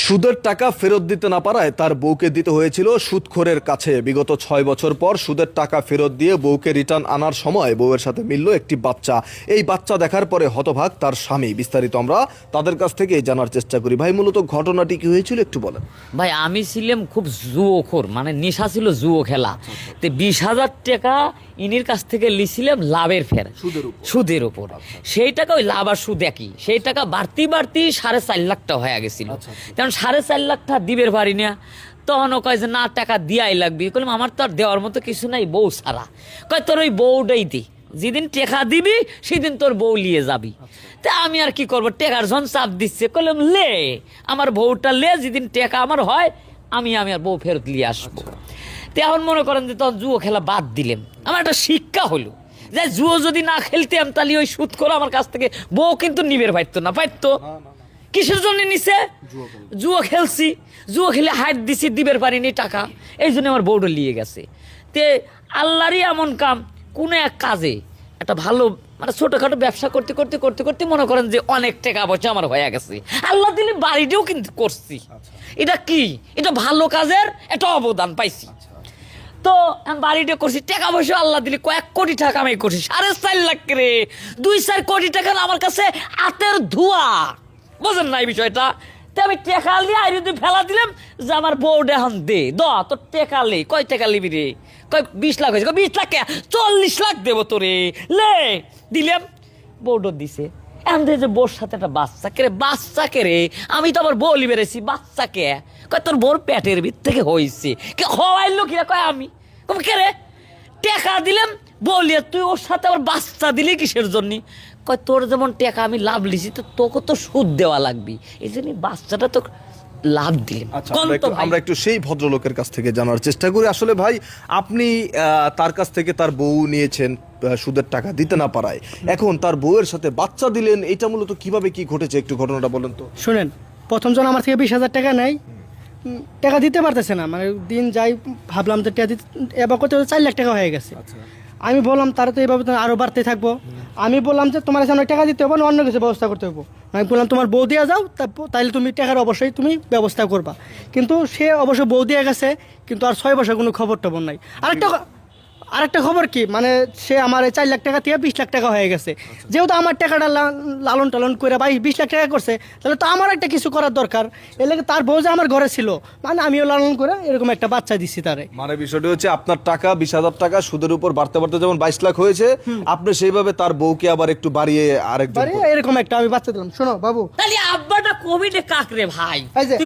সুদের টাকা ফেরত দিতে না পারায় তার বউকে দিতে হয়েছিল সুদখোরের কাছে। বিগত ৬ বছর পর সুদের টাকা ফেরত দিয়ে বউকে রিটার্ন আনার সময় বউয়ের সাথে মিলল একটি বাচ্চা। এই বাচ্চা দেখার পরে হতভাগ তার স্বামী। বিস্তারিত আমরা তাদের কাছ থেকে জানার চেষ্টা করি। ভাই, মূলত ঘটনাটি কি হয়েছিল একটু বলেন। ভাই, আমি ছিলাম খুব জুয়োখোর, মানে নেশা ছিল জুয়ো খেলা। তো 20,000 টাকা ইনির কাছ থেকে লিছিলাম লাভের ফের, সুদের উপর। সেই টাকা ওই লাভ আর সুদ একই, সেই টাকা বাড়তি 4.5 লাখ টাকা হয়ে গেছিল। কারণ 4.5 লাখ টাকা দিবের পারি না। তখন ও কয় যে না, টাকা দিয়াই লাগবে। বললাম আমার তো আর দেওয়ার মতো কিছু নাই, বউ ছাড়া। কয় তোর ওই বউটাই দি, যেদিন টেকা দিবি সেদিন তোর বউ লিয়ে যাবি। তা আমি আর কি করবো, টেকার যখন চাপ দিচ্ছে, কইলাম লে আমার বউটা লে, যেদিন টেকা আমার হয় আমি আর বউ ফেরত লিয়ে আসবো। তো এখন মনে করেন যে তখন জুয়ো খেলা বাদ দিলাম। আমার একটা শিক্ষা হলো যে জুয়ো যদি না খেলতাম তাহলে ওই সুদ করে আমার কাছ থেকে বউ কিন্তু নিবের পাইতো না, পাইতো। কিসের জন্য নিছে? জুয়ো খেলছি, জুয়ো খেলে হাইট দিছি, দিবের পারিনি টাকা, এই জন্য আমার বউটা লিয়ে গেছে। তে আল্লাহরই এমন কাম, কোনো এক কাজে একটা ভালো মানে ছোটখাটো ব্যবসা করতে করতে করতে করতে মনে করেন যে অনেক টাকা পয়সা আমার হয়ে গেছে। আল্লাহ দিলে বাড়িটাও কিন্তু করছি। এটা কি, এটা ভালো কাজের একটা অবদান পাইছি। তো বাড়িটা করছি, টাকা পয়সা আল্লাহ দিলে কয়েক কোটি টাকা আমি করছি। 4.5 লাখ রে, 2-4 কোটি টাকা আমার কাছে হাতের ধোয়া। বোঝেন না এই বিষয়টা? তো আমি টেকা নিয়ে আইরে তুই ফেলা দিলাম যে আমার বউটা এখন দে তোর টেকা লে। কয় টাকা লিবি রে? কয় 20 লাখ হয়েছে। 20 লাখ 40 লাখ দেবো তোরে, লে। দিলাম, বউটা দিছে। এখন যে বউর সাথে একটা বাচ্চা কে রে, বাচ্চা কে রে? আমি তো আবার বলি বেড়েছি, বাচ্চা কে? কয় তোর বউর পেটের ভিতর থেকে হয়েছে। কে হওয়াইলো কিনা? কয় আমি। কম কে রে? টেকা দিলাম, বলিয়া তুই ওর সাথে আবার বাচ্চা দিলি কিসের জন্য? কয় তোর যেমন টাকা আমি লাভ লিছি, তো তোকে তো সুদ দেওয়া লাগবে, এই জন্য বাচ্চাটা তো লাভ দিলাম। আচ্ছা, আমরা একটু সেই ভদ্রলোকের কাছ থেকে জানার চেষ্টা করি। আসলে ভাই, আপনি তার কাছ থেকে তার বউ নিয়েছেন সুদের টাকা দিতে না পারায়, এখন তার বউয়ের সাথে বাচ্চা দিলেন। এটা মূলত কিভাবে কি ঘটেছে একটু ঘটনাটা বলেন তো। শুনেন, প্রথম জন আমার থেকে 20,000 টাকা নেয়, টাকা দিতে পারতেছে না। মানে দিন যাই, ভাবলাম তো টাকা দিতে, এবার কত 4 লাখ টাকা হয়ে গেছে। আমি বললাম তারা তো এইভাবে আরও বাড়তে থাকবো। আমি বললাম যে তোমার সামনে টাকা দিতে হবে না, অন্য কিছু ব্যবস্থা করতে হবে। আমি বললাম তোমার বউ দিয়ে যাও, তাইলে তুমি টাকার অবশ্যই তুমি ব্যবস্থা করবা। কিন্তু সে অবশ্য বউ দিয়ে গেছে, কিন্তু আর 6 বছর কোনো খবর টবর নাই। আরেকটা খবর কি, মানে সে আমার 4 লাখ টাকা থেকে 20 লাখ টাকা হয়ে গেছে। যেহেতু আমার টাকাটা লালন টালন করে 20 লাখ টাকা করছে, তাহলে তো আমার একটা কিছু করার দরকার। এর লাগে তার বউ যে আমার ঘরে ছিল, মানে আমিও লালন করে এরকম একটা বাচ্চা দিচ্ছি তারে। মানে বিষয়টা হচ্ছে আপনার টাকা 20,000 টাকা সুদের উপর বাড়তে বাড়তে যেমন 22 লাখ হয়েছে, আপনি সেইভাবে তার বউকে আবার একটু বাড়িয়ে আরেকজন এরকম একটা আমি বাচ্চা দিলাম। শোনো বাবু, তাহলে আব্বাটা কোভিডে কাকরে ভাই।